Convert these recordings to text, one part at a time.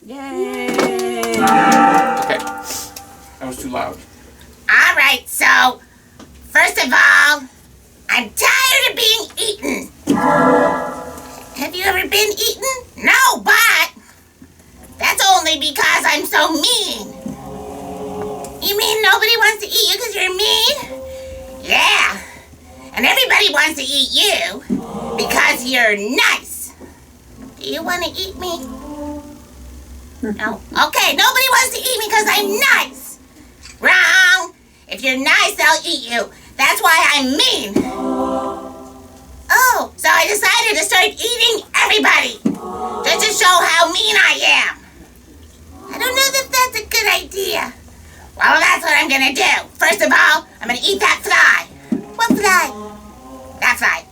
Yay! Okay. That was too loud. All right, so, first of all, I'm tired of being eaten. Have you ever been eaten? No, but that's only because I'm so mean. You mean nobody wants to eat you because you're mean? Yeah. And everybody wants to eat you because you're nice. Do you want to eat me? No? Okay, nobody wants to eat me because I'm nice. Wrong. If you're nice, I'll eat you. That's why I'm mean. Oh, so I decided to start eating everybody. Just to show how mean I am. I don't know if that's a good idea. Well, that's what I'm gonna do. First of all, I'm gonna eat that fly. What fly? That fly.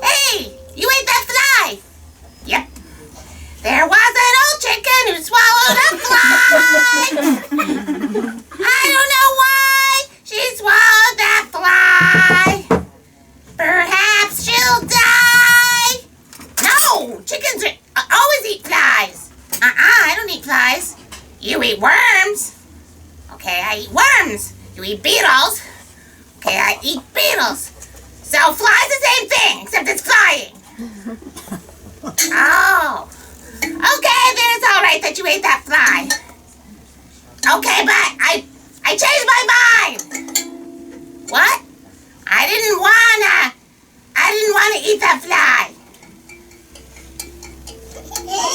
Hey, you ate that fly. Yep. There was an old chicken who swallowed a fly. I don't know why she swallowed that fly. Perhaps she'll die. No, chickens always eat flies. I don't eat flies. You eat worms. Okay, I eat worms. You eat beetles. Okay, I eat beetles. So flies the same thing, except it's flying. Oh. Okay, then it's all right that you ate that fly. Okay, but I changed my mind. What? I didn't wanna eat that fly.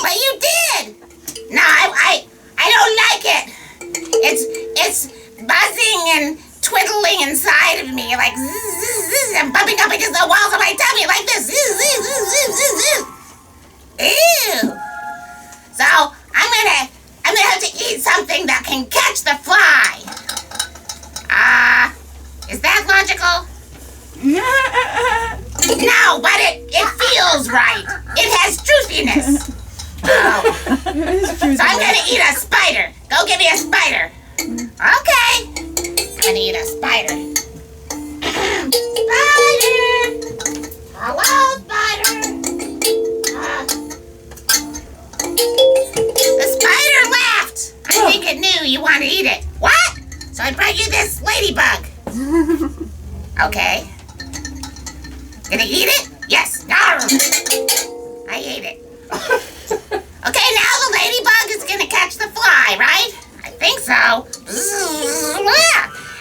But you did. No, I don't like it. It's buzzing and twiddling inside of me like zzz, zzz, zzz, and bumping up against the walls of my tummy like this. Zzz, zzz, zzz, zzz, zzz, zzz. Ew. So I'm gonna have to eat something that can catch the fly. Is that logical? No, but it feels right. It has truthiness. Oh. So I'm gonna eat a spider. Go get me a spider. Okay. I'm gonna eat a spider. Spider! Hello, spider! The spider laughed. I think it knew you want to eat it. What? So I brought you this ladybug. Okay. Gonna eat it? Yes. I ate it. Okay, now the ladybug is gonna catch the fly, right? I think so.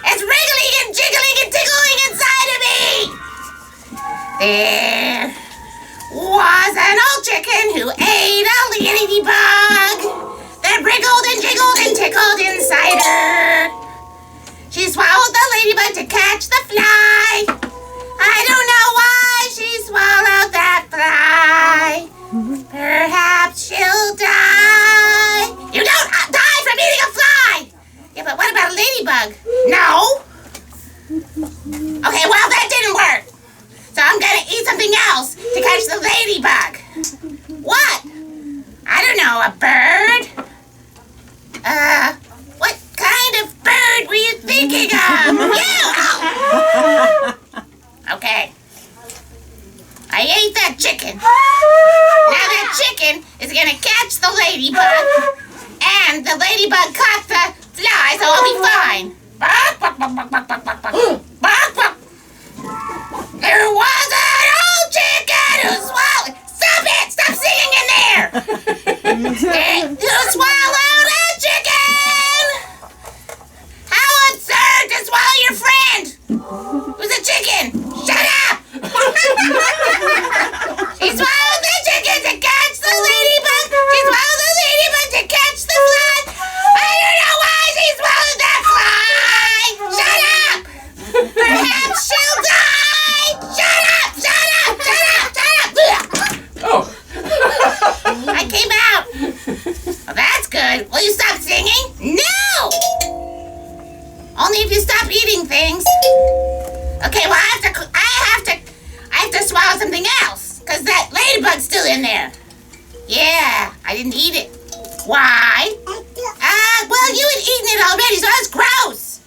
It's wriggling and jiggling and tickling inside of me. There was an old chicken who ate a ladybug that wriggled and jiggled and tickled inside her. She swallowed the ladybug to catch the fly. I don't know why she swallowed that fly. Perhaps she'll die. You don't die from eating a fly! Yeah, but what about a ladybug? No. Okay, well, that didn't work. So I'm gonna eat something else to catch the ladybug. What? I don't know, a bird? What kind of bird were you thinking of? You! Oh. Okay. I ate that chicken. Now that chicken is gonna catch the ladybug, and the ladybug caught the fly, so I'll be fine. Bark, bark, bark, bark, bark, bark, bark, bark. Bark, bark. There was an old chicken who swallowed... Stop it! Stop singing in there! Who swallowed a chicken? How absurd to swallow your friend! Who's a chicken? Shut up! She swallowed the chicken to catch the ladybug. She swallowed the ladybug to catch the fly. I don't know why she swallowed that fly. Shut up! Perhaps she'll die. Shut up! Shut up! Shut up! Shut up! Oh. I came out. Well, that's good. Will you stop singing? No! Only if you stop eating things. Okay, well, I have to swallow something else, because that ladybug's still in there. Yeah, I didn't eat it. Why? Well, you had eaten it already, so that's gross.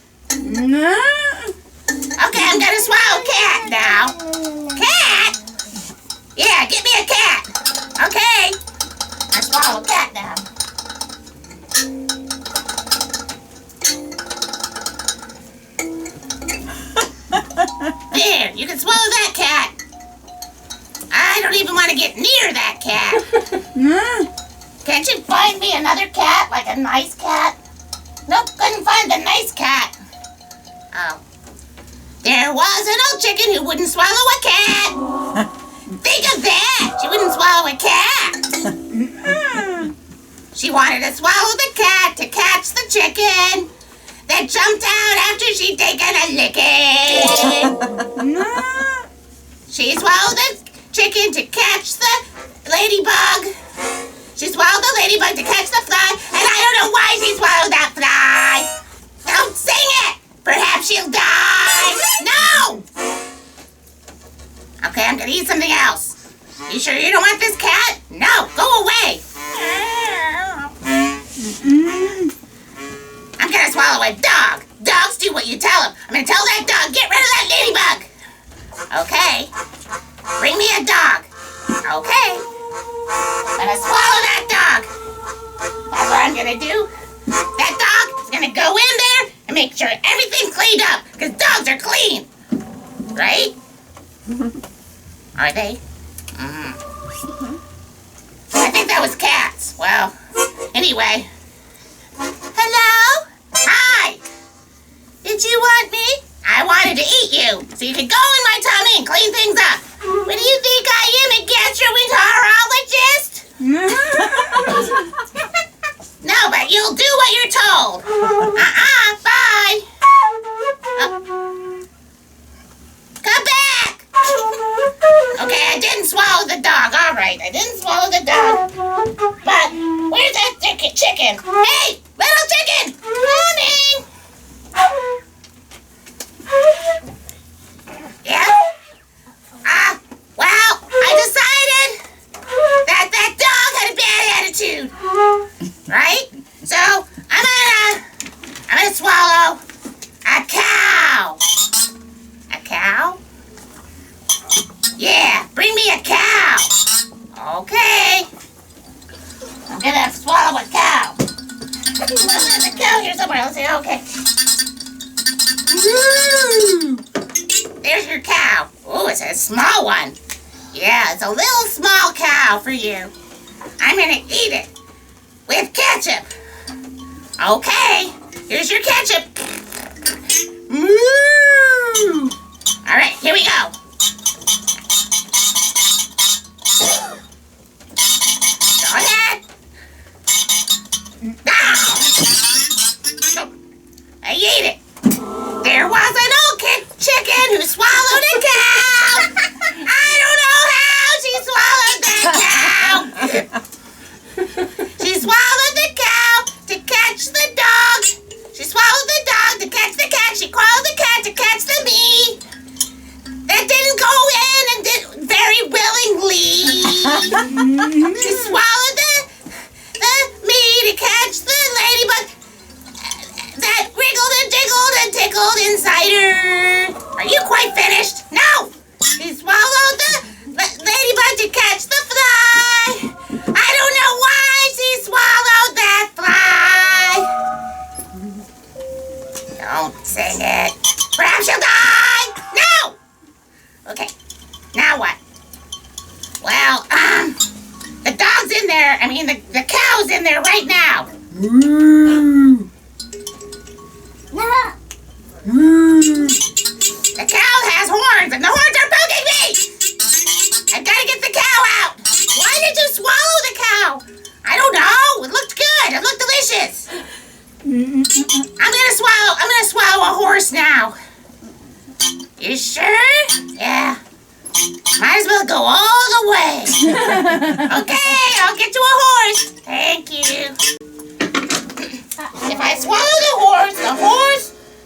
Okay, I'm gonna swallow cat now. want to get near that cat. Can't you find me another cat, like a nice cat? Nope, couldn't find a nice cat. Oh. There was an old chicken who wouldn't swallow a cat. Think of that! She wouldn't swallow a cat. She wanted to swallow the cat to catch the chicken that jumped out after she'd taken a licking. She swallowed the chicken to catch the ladybug. She swallowed the ladybug to catch the fly, and I don't know why she swallowed that fly. Don't sing it! Perhaps she'll die! No! Okay, I'm gonna eat something else. You sure you don't want this cat? No, go away! I'm gonna swallow a dog. Dogs do what you tell them. I'm gonna tell that dog, get rid of that ladybug. Okay. Bring me a dog. Okay. I'm gonna swallow that dog. That's what I'm gonna do. That dog is gonna go in there and make sure everything's cleaned up. Because dogs are clean. Right? Are they? I think that was cats. Well, anyway. Hello? Hi. Did you want me? I wanted to eat you, so you could go in my tummy and clean things up. What do you think I am, a gastroenterologist? No, but you'll do what you're told. Bye. Come back. Okay, I didn't swallow the dog. All right, I didn't swallow the dog. But where's that chicken? Hey, little chicken, coming. Yeah? Well, I decided that dog had a bad attitude. Right? So, I'm gonna swallow a cow. A cow? Yeah, bring me a cow. Okay. I'm gonna swallow a cow. There's a cow here somewhere. Let's see. Okay. There's your cow. Oh, it's a small one. Yeah, it's a little small cow for you. I'm gonna eat it with ketchup. Okay, here's your ketchup. Moo! All right, here we go. Go ahead. I ate it. There was an old chicken who swallowed a cow. I don't know how she swallowed that cow. She swallowed the cow to catch the dog. She swallowed the dog to catch the cat. She swallowed the cat to catch the bee. That didn't go in and did very willingly. She swallowed the me to catch the ladybug that wriggled and jiggled and tickled inside her. Are you quite finished? No! She swallowed the ladybug to catch the fly. I don't know why she swallowed that fly. Don't sing it. Perhaps she'll die. No! Okay, now what? Well, the dog's in there. I mean, the cow's in there right now. Moo. The cow has horns, and the horns are poking me! I've got to get the cow out! Why did you swallow the cow? I don't know. It looked good. It looked delicious. I'm gonna swallow a horse now. You sure? Yeah. Might as well go all the way. Okay, I'll get you a horse. Thank you. If I swallow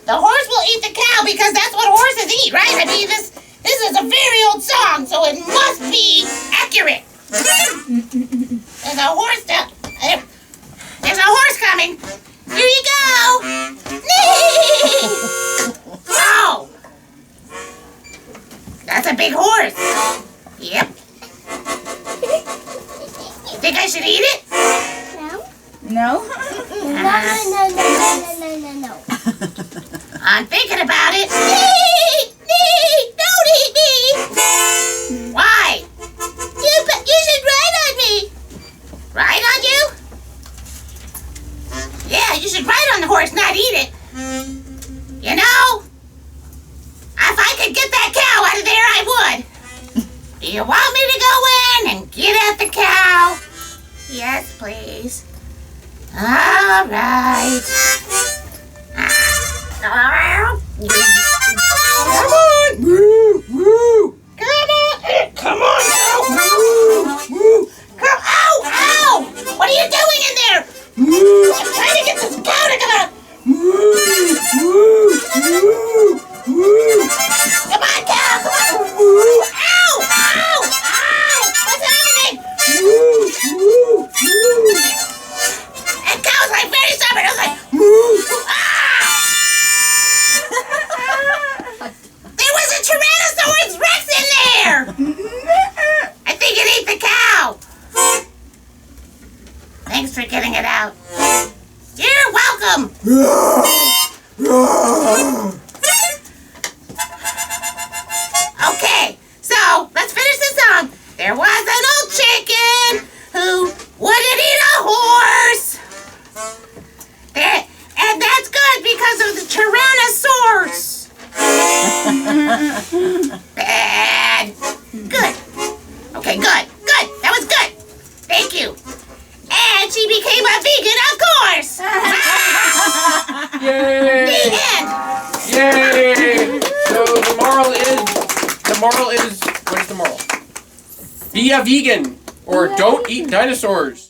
the horse will eat the cow because that's what horses eat, right? I mean, this is a very old song, so it must be accurate. There's a horse coming. Here you go. Oh, that's a big horse. Yep. You think I should eat it? No? No. I'm thinking about it. Don't eat me. Why? you want me to go in and get at the cow? Yes, please. All right. Come on! Woo! Woo! Come on now! Woo! Come, ow! Ow! What are you doing in there? Woo! I'm trying to get this cow to come out. Woo! Woo! Woo! Woo! Come on, cow! Come on! Woo! Ow! Ow! Ow! What's happening? Woo! Woo! Woo! That cow's like very stubborn. I was like, Woo! ah! There was a Tyrannosaurus Rex in there! I think it ate the cow. Thanks for getting it out. You're welcome. Okay, so let's finish the song. There was an old chicken who wouldn't eat a horse. And that's good because of the Tyrannosaurus. Bad. Good. Okay, good. Good. That was good. Thank you. And she became a vegan, of course. Yay! The end. Yay! So the moral is, what is the moral? Be a vegan or don't eat dinosaurs.